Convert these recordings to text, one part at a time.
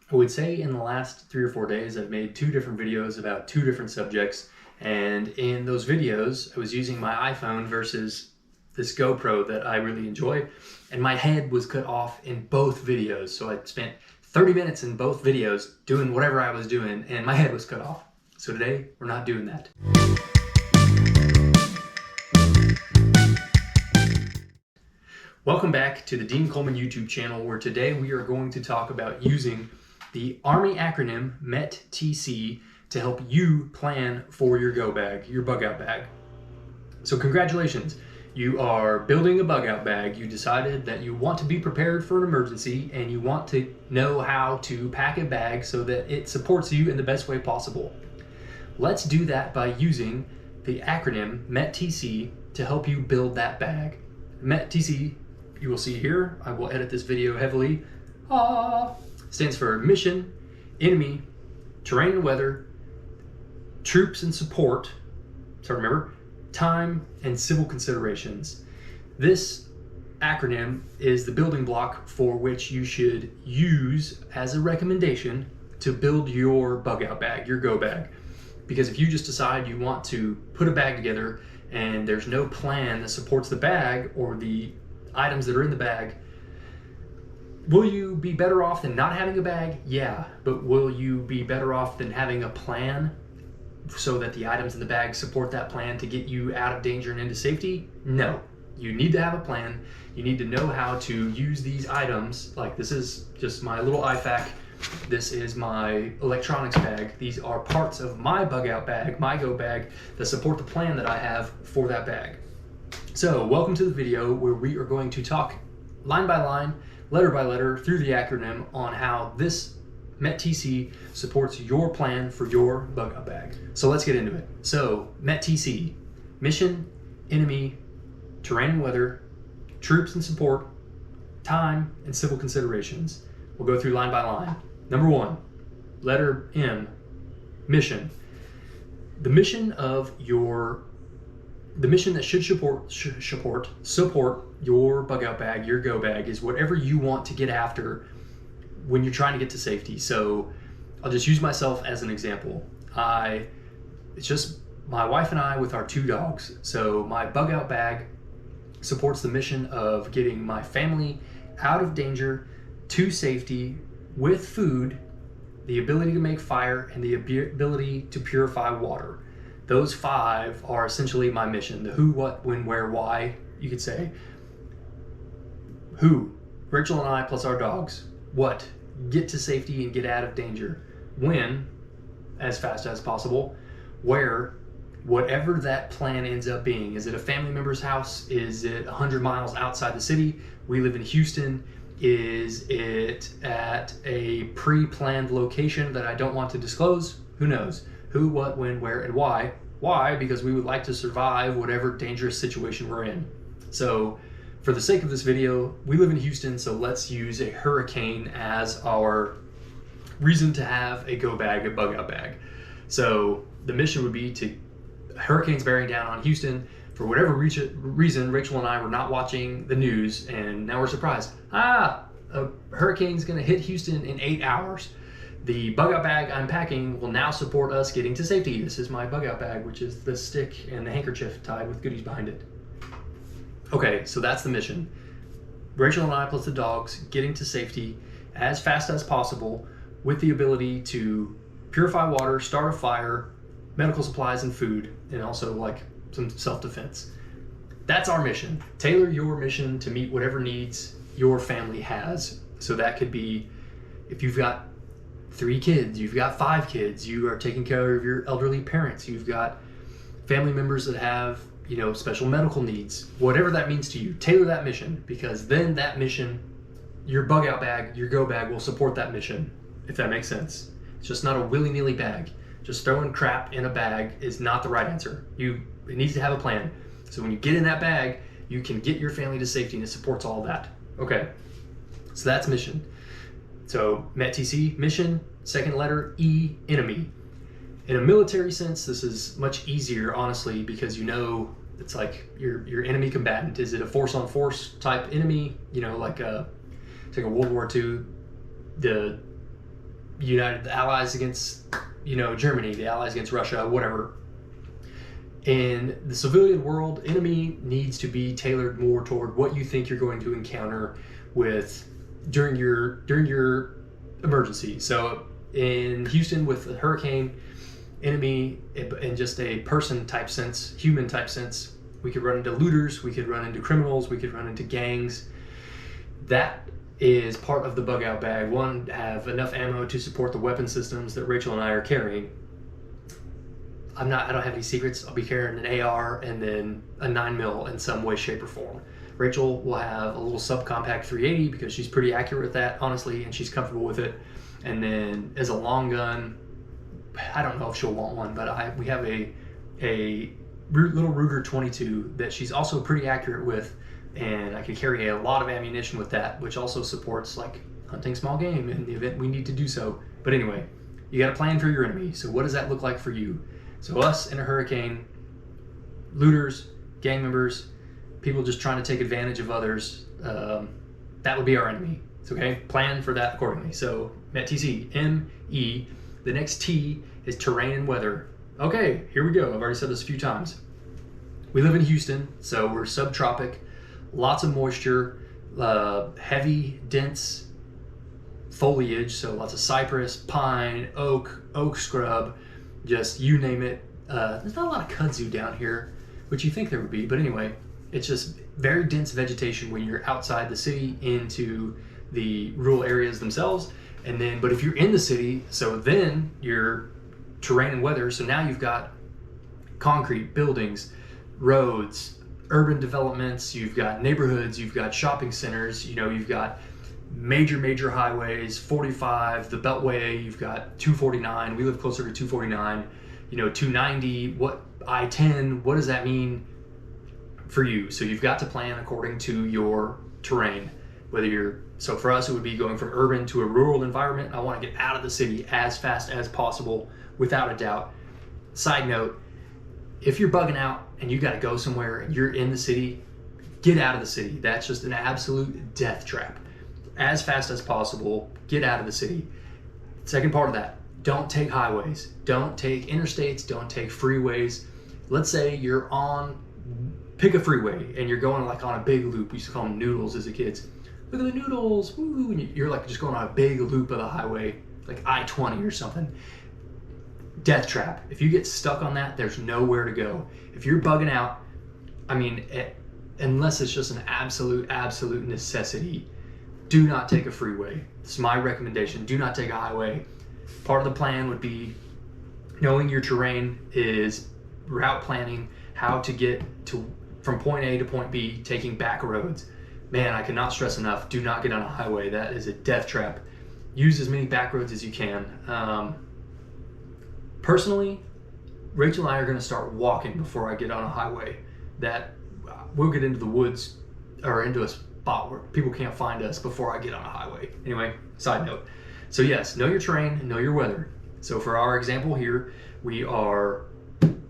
I would say in the last 3 or 4 days, I've made 2 different videos about 2 different subjects. And in those videos, I was using my iPhone versus this GoPro that I really enjoy. And my head was cut off in both videos. So I spent 30 minutes in both videos doing whatever I was doing, and my head was cut off. So today, we're not doing that. Welcome back to the Dean Coleman YouTube channel, where today we are going to talk about using the Army acronym METTC to help you plan for your go bag, your bug out bag. So congratulations, you are building a bug out bag. You decided that you want to be prepared for an emergency and you want to know how to pack a bag so that it supports you in the best way possible. Let's do that by using the acronym METTC to help you build that bag. METTC, you will see here, I will edit this video heavily, stands for mission, enemy, terrain and weather, troops and support, so remember, time and civil considerations. This acronym is the building block for which you should use as a recommendation to build your bug out bag, your go bag. Because if you just decide you want to put a bag together and there's no plan that supports the bag or the items that are in the bag, will you be better off than not having a bag? Yeah, but will you be better off than having a plan so that the items in the bag support that plan to get you out of danger and into safety? No. You need to have a plan. You need to know how to use these items. Like, this is just my little IFAC. This is my electronics bag. These are parts of my bug out bag, my go bag, that support the plan that I have for that bag. So welcome to the video where we are going to talk line by line, letter by letter through the acronym on how this METTC supports your plan for your bug out bag. So let's get into it. So METTC, mission, enemy, terrain and weather, troops and support, time and civil considerations. We'll go through line by line. Number 1, letter M, mission. The mission that should support your bug out bag, your go bag, is whatever you want to get after when you're trying to get to safety. So I'll just use myself as an example. It's just my wife and I with our 2 dogs. So my bug out bag supports the mission of getting my family out of danger to safety with food, the ability to make fire, and the ability to purify water. Those 5 are essentially my mission. The who, what, when, where, why, you could say. Who, Rachel and I plus our dogs. What, get to safety and get out of danger. When, as fast as possible. Where, whatever that plan ends up being. Is it a family member's house? Is it 100 miles outside the city? We live in Houston. Is it at a pre-planned location that I don't want to disclose? Who knows? Who, what, when, where, and why. Why? Because we would like to survive whatever dangerous situation we're in. So for the sake of this video, we live in Houston, so let's use a hurricane as our reason to have a go bag, a bug out bag. So the mission would be to, hurricanes bearing down on Houston. For whatever reason, Rachel and I were not watching the news, and now we're surprised. A hurricane's gonna hit Houston in 8 hours. The bug out bag I'm packing will now support us getting to safety. This is my bug out bag, which is the stick and the handkerchief tied with goodies behind it. Okay, so that's the mission. Rachel and I plus the dogs getting to safety as fast as possible with the ability to purify water, start a fire, medical supplies and food, and also like some self-defense. That's our mission. Tailor your mission to meet whatever needs your family has. So that could be, if you've got 3 kids, you've got 5 kids, you are taking care of your elderly parents, you've got family members that have, special medical needs, whatever that means to you, tailor that mission, because then that mission, your bug out bag, your go bag will support that mission, if that makes sense. It's just not a willy-nilly bag. Just throwing crap in a bag is not the right answer. It needs to have a plan. So when you get in that bag, you can get your family to safety and it supports all that. Okay, so that's mission. So METTC, mission, second letter E, enemy. In a military sense, this is much easier, honestly, because it's like your enemy combatant. Is it a force-on-force type enemy? Like it's like a World War II, the the Allies against, Germany, the Allies against Russia, whatever. In the civilian world, enemy needs to be tailored more toward what you think you're going to encounter during your emergency. So in Houston with a hurricane, enemy in just a person type sense, human type sense, we could run into looters, we could run into criminals, we could run into gangs. That is part of the bug out bag. One, have enough ammo to support the weapon systems that Rachel and I are carrying. I don't have any secrets. I'll be carrying an AR and then a 9mm in some way, shape, or form. Rachel will have a little subcompact 380 because she's pretty accurate with that, honestly, and she's comfortable with it. And then as a long gun, I don't know if she'll want one, but we have a little Ruger 22 that she's also pretty accurate with, and I can carry a lot of ammunition with that, which also supports like hunting small game in the event we need to do so. But anyway, you got to plan for your enemy. So what does that look like for you? So us in a hurricane, looters, gang members, people just trying to take advantage of others, that would be our enemy. It's okay, plan for that accordingly. So METTC, M-E, the next T is terrain and weather. Okay, here we go. I've already said this a few times. We live in Houston, so we're subtropic, lots of moisture, heavy, dense foliage, so lots of cypress, pine, oak scrub, just you name it. There's not a lot of kudzu down here, which you think there would be, but anyway, it's just very dense vegetation when you're outside the city into the rural areas themselves. And then, but if you're in the city, so then you're terrain and weather. So now you've got concrete buildings, roads, urban developments, you've got neighborhoods, you've got shopping centers, you've got major highways, 45, the Beltway, you've got 249. We live closer to 249, 290, I-10, what does that mean for you? So you've got to plan according to your terrain. So for us, it would be going from urban to a rural environment. I want to get out of the city as fast as possible, without a doubt. Side note, if you're bugging out and you got to go somewhere and you're in the city, get out of the city. That's just an absolute death trap. As fast as possible, get out of the city. Second part of that, don't take highways. Don't take interstates. Don't take freeways. Let's say you're pick a freeway and you're going like on a big loop. We used to call them noodles as a kids. Look at the noodles, woo! And you're like just going on a big loop of the highway, like I-20 or something. Death trap. If you get stuck on that, there's nowhere to go. If you're bugging out, unless it's just an absolute necessity, do not take a freeway. It's my recommendation. Do not take a highway. Part of the plan would be knowing your terrain is route planning, how to get from point A to point B, taking back roads. Man, I cannot stress enough, do not get on a highway. That is a death trap. Use as many back roads as you can. Personally, Rachel and I are going to start walking before I get on a highway. That we'll get into the woods or into a spot where people can't find us before I get on a highway. Anyway, side note. So yes, know your terrain, know your weather. So for our example here, we are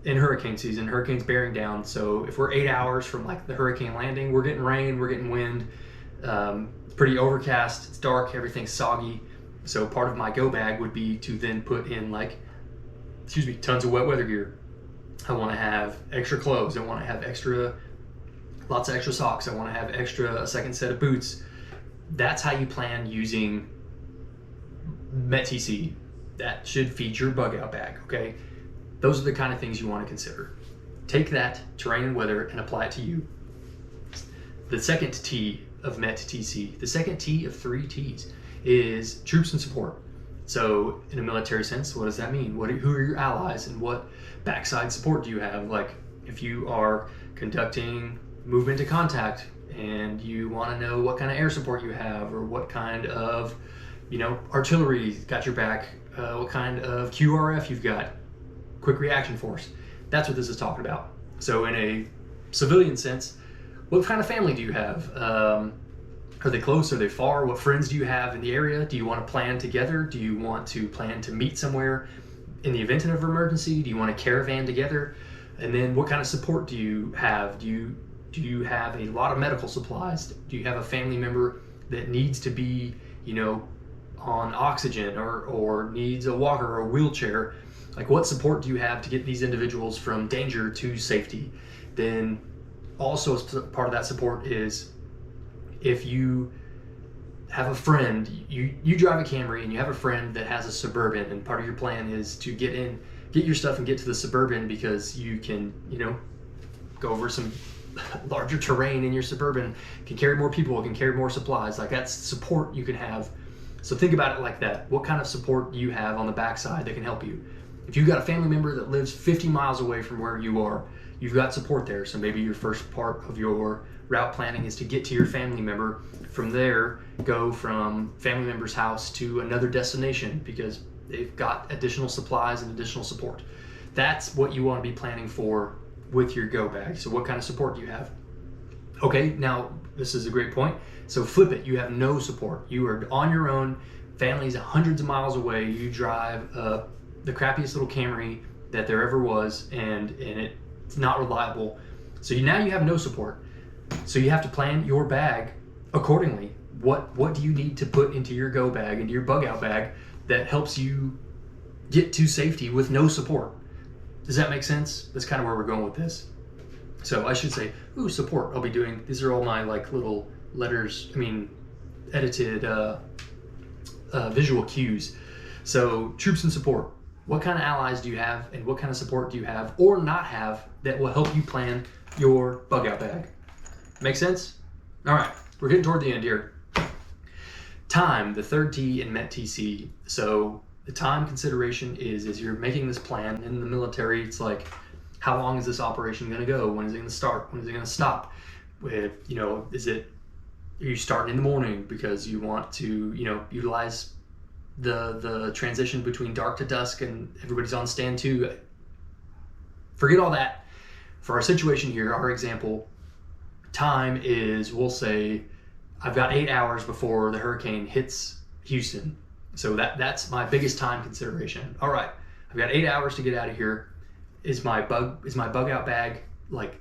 in hurricane season, hurricane's bearing down. So if we're 8 hours from like the hurricane landing, we're getting rain, we're getting wind, it's pretty overcast, it's dark, everything's soggy. So part of my go bag would be to then put in tons of wet weather gear. I want to have extra clothes. I want to have lots of extra socks. I want to have a second set of boots. That's how you plan using METTC. That should feed your bug out bag, okay? Those are the kind of things you want to consider. Take that terrain and weather and apply it to you. The second T of METTC, the second T of 3 T's, is troops and support. So in a military sense, what does that mean? Who are your allies and what backside support do you have? Like if you are conducting movement to contact and you want to know what kind of air support you have or what kind of, artillery got your back, what kind of QRF you've got, quick reaction force. That's what this is talking about. So in a civilian sense, what kind of family do you have? Are they close? Are they far? What friends do you have in the area? Do you want to plan together? Do you want to plan to meet somewhere in the event of an emergency? Do you want to caravan together? And then what kind of support do you have? Do you have a lot of medical supplies? Do you have a family member that needs to be, on oxygen or needs a walker or a wheelchair, like what support do you have to get these individuals from danger to safety? Then also as part of that support is if you have a friend, you drive a Camry and you have a friend that has a Suburban, and part of your plan is to get your stuff and get to the Suburban because you can, go over some larger terrain in your Suburban, can carry more people, can carry more supplies. Like that's support you can have. So think about it like that. What kind of support do you have on the backside that can help you? If you've got a family member that lives 50 miles away from where you are, you've got support there. So maybe your first part of your route planning is to get to your family member. From there, go from family member's house to another destination because they've got additional supplies and additional support. That's what you want to be planning for with your go bag. So what kind of support do you have? Okay, now this is a great point. So flip it. You have no support. You are on your own. Family's hundreds of miles away. You drive the crappiest little Camry that there ever was, and it's not reliable. So now you have no support. So you have to plan your bag accordingly. What do you need to put into your go bag, into your bug out bag that helps you get to safety with no support? Does that make sense? That's kind of where we're going with this. So I should say, support. I'll be doing, these are all my like little letters, edited visual cues. So troops and support. What kind of allies do you have and what kind of support do you have or not have that will help you plan your bug out bag? Make sense? All right, we're getting toward the end here. Time, the third T in MET-TC. So the time consideration is you're making this plan in the military. It's like, how long is this operation going to go? When is it going to start? When is it going to stop? Are you starting in the morning because you want to, utilize the transition between dark to dusk and everybody's on stand 2? Forget all that. For our situation here, our example, time is, we'll say, I've got 8 hours before the hurricane hits Houston. So that's my biggest time consideration. All right, I've got 8 hours to get out of here. Is my bug out bag like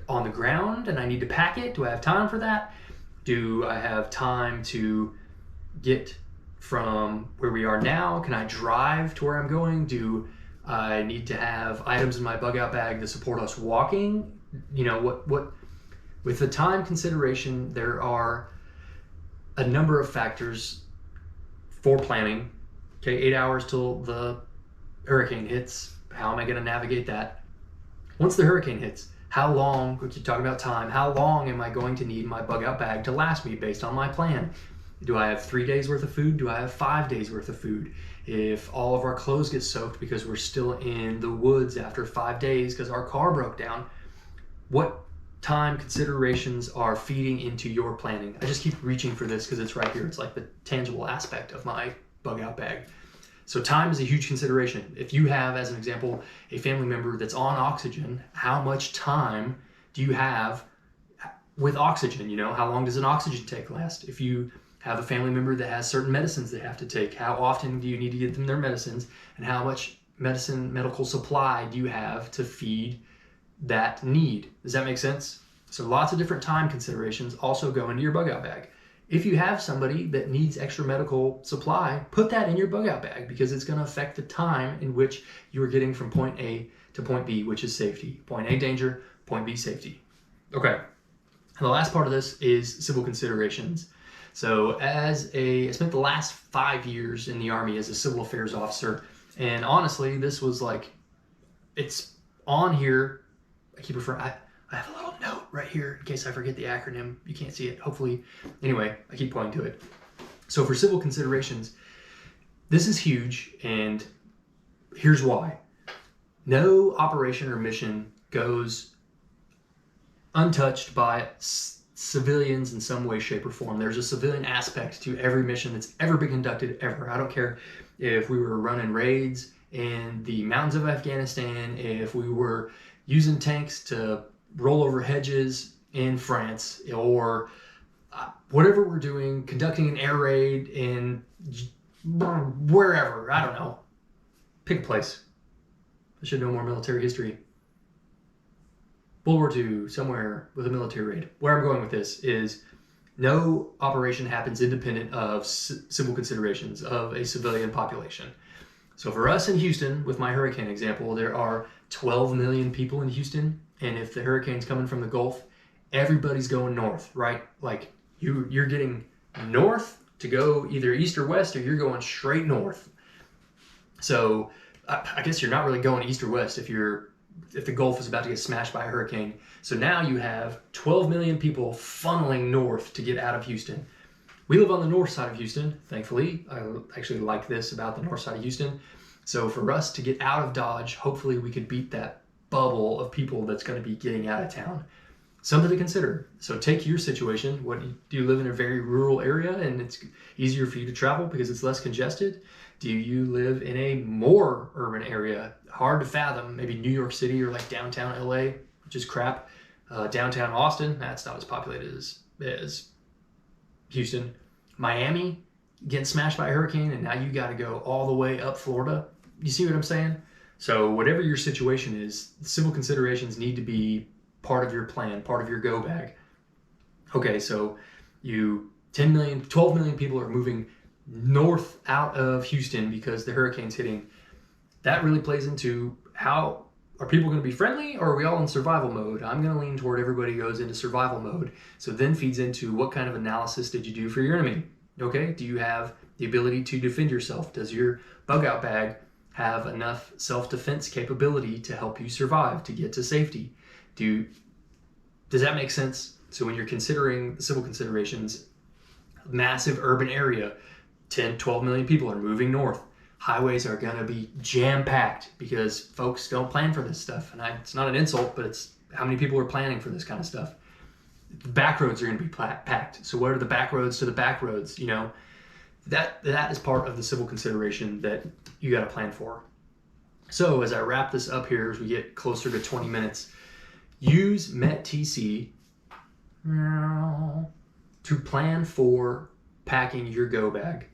on the ground and I need to pack it? Do I have time for that? Do I have time to get from where we are now? Can I drive to where I'm going? Do I need to have items in my bug out bag to support us walking? What with the time consideration, there are a number of factors for planning. Okay, 8 hours till the hurricane hits. How am I going to navigate that? Once the hurricane hits, how long, we keep talking about time, how long am I going to need my bug out bag to last me based on my plan? Do I have 3 days worth of food? Do I have 5 days worth of food? If all of our clothes get soaked because we're still in the woods after 5 days because our car broke down, what time considerations are feeding into your planning? I just keep reaching for this because it's right here. It's like the tangible aspect of my bug out bag. So time is a huge consideration. If you have, as an example, a family member that's on oxygen, how much time do you have with oxygen? How long does an oxygen tank last? If you have a family member that has certain medicines they have to take, how often do you need to get them their medicines? And how much medical supply do you have to feed that need? Does that make sense? So lots of different time considerations also go into your bug out bag. If you have somebody that needs extra medical supply, put that in your bug out bag because it's going to affect the time in which you are getting from point A to point B, which is safety. Point A, danger. Point B, safety. Okay. And the last part of this is civil considerations. So I spent the last 5 years in the Army as a civil affairs officer. And honestly, this was like, it's on here. I keep referring, I have a little note right here in case I forget the acronym. You can't see it, hopefully. Anyway, I keep pointing to it. So for civil considerations, this is huge, and here's why. No operation or mission goes untouched by civilians in some way, shape, or form. There's a civilian aspect to every mission that's ever been conducted ever. I don't care if we were running raids in the mountains of Afghanistan, if we were using tanks to roll over hedges in France, or whatever we're doing, conducting an air raid in wherever, I don't know. Pick a place. I should know more military history. World War II, somewhere with a military raid. Where I'm going with this is No operation happens independent of civil considerations of a civilian population. So for us in Houston, with my hurricane example, there are 12 million people in Houston, and if the hurricane's coming from the Gulf, everybody's going north, right? Like you're getting north to go either east or west, or you're going straight north. So I guess you're not really going east or west if the Gulf is about to get smashed by a hurricane. So now you have 12 million people funneling north to get out of Houston. We live on the north side of Houston, thankfully. I actually like this about the north side of Houston. So for us to get out of Dodge, hopefully we could beat that bubble of people that's going to be getting out of town. Something to consider. So take your situation. Do you live in a very rural area and it's easier for you to travel because it's less congested? Do you live in a more urban area? Hard to fathom. Maybe New York City or like downtown LA, which is crap. Downtown Austin, that's not as populated as Houston. Miami, getting smashed by a hurricane, and now you got to go all the way up Florida. You see what I'm saying? So whatever your situation is, civil considerations need to be part of your plan, part of your go bag. Okay, so 12 million people are moving north out of Houston because the hurricane's hitting. That really plays into how are people going to be friendly, or are we all in survival mode? I'm going to lean toward everybody goes into survival mode. So then feeds into what kind of analysis did you do for your enemy? Okay, do you have the ability to defend yourself? Does your bug out bag have enough self-defense capability to help you survive, to get to safety? Does that make sense? So when you're considering the civil considerations, massive urban area, 10, 12 million people are moving north. Highways are going to be jam-packed because folks don't plan for this stuff. And it's not an insult, but it's how many people are planning for this kind of stuff. The back roads are going to be packed. So what are the back roads to the back roads? You know, that is part of the civil consideration that you got to plan for. So as I wrap this up here, as we get closer to 20 minutes, use METTC to plan for packing your go bag.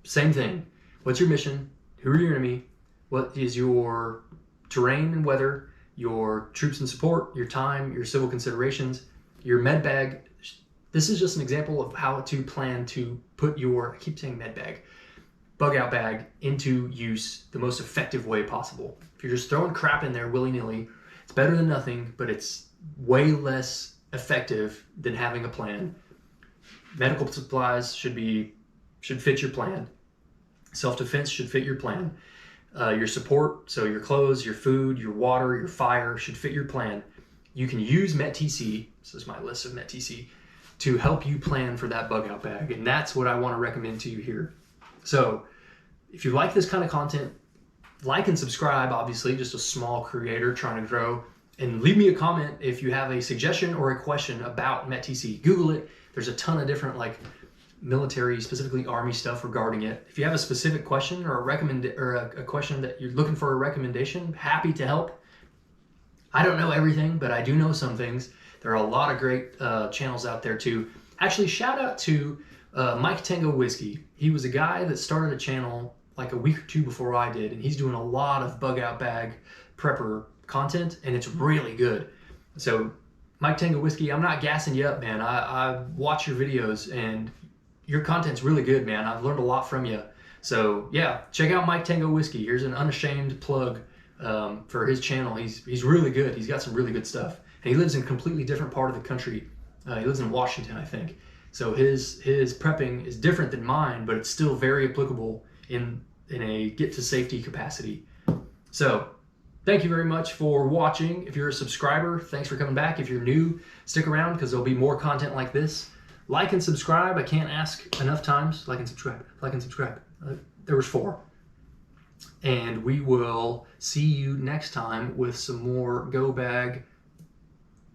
Same thing. What's your mission? Who are your enemy? What is your terrain and weather, your troops and support, your time, your civil considerations, your med bag. This is just an example of how to plan to put your, I keep saying med bag, bug out bag into use the most effective way possible. If you're just throwing crap in there willy-nilly, it's better than nothing, but it's way less effective than having a plan. Medical supplies should fit your plan. Self-defense should fit your plan. Your support, so your clothes, your food, your water, your fire should fit your plan. You can use METTC, this is my list of METTC, to help you plan for that bug out bag. And that's what I want to recommend to you here. So if you like this kind of content, like and subscribe, obviously, just a small creator trying to grow. And leave me a comment if you have a suggestion or a question about METTC. Google it. There's a ton of different military, specifically Army stuff regarding it. If you have a specific question or a question that you're looking for a recommendation, happy to help. I don't know everything, but I do know some things. There are a lot of great channels out there too. Actually, shout out to Mike Tango Whiskey. He was a guy that started a channel like a week or two before I did, and he's doing a lot of bug out bag prepper content, and it's really good. So Mike Tango Whiskey, I'm not gassing you up, man. I watch your videos and your content's really good, man. I've learned a lot from you. So yeah, check out Mike Tango Whiskey. Here's an unashamed plug for his channel. He's really good. He's got some really good stuff. And he lives in a completely different part of the country. He lives in Washington, I think. So his prepping is different than mine, but it's still very applicable in a get to safety capacity. So thank you very much for watching. If you're a subscriber, thanks for coming back. If you're new, stick around because there'll be more content like this. Like and subscribe. I can't ask enough times. Like and subscribe. Like and subscribe. There was 4. And we will see you next time with some more go bag,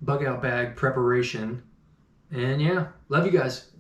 bug out bag preparation. And yeah, love you guys.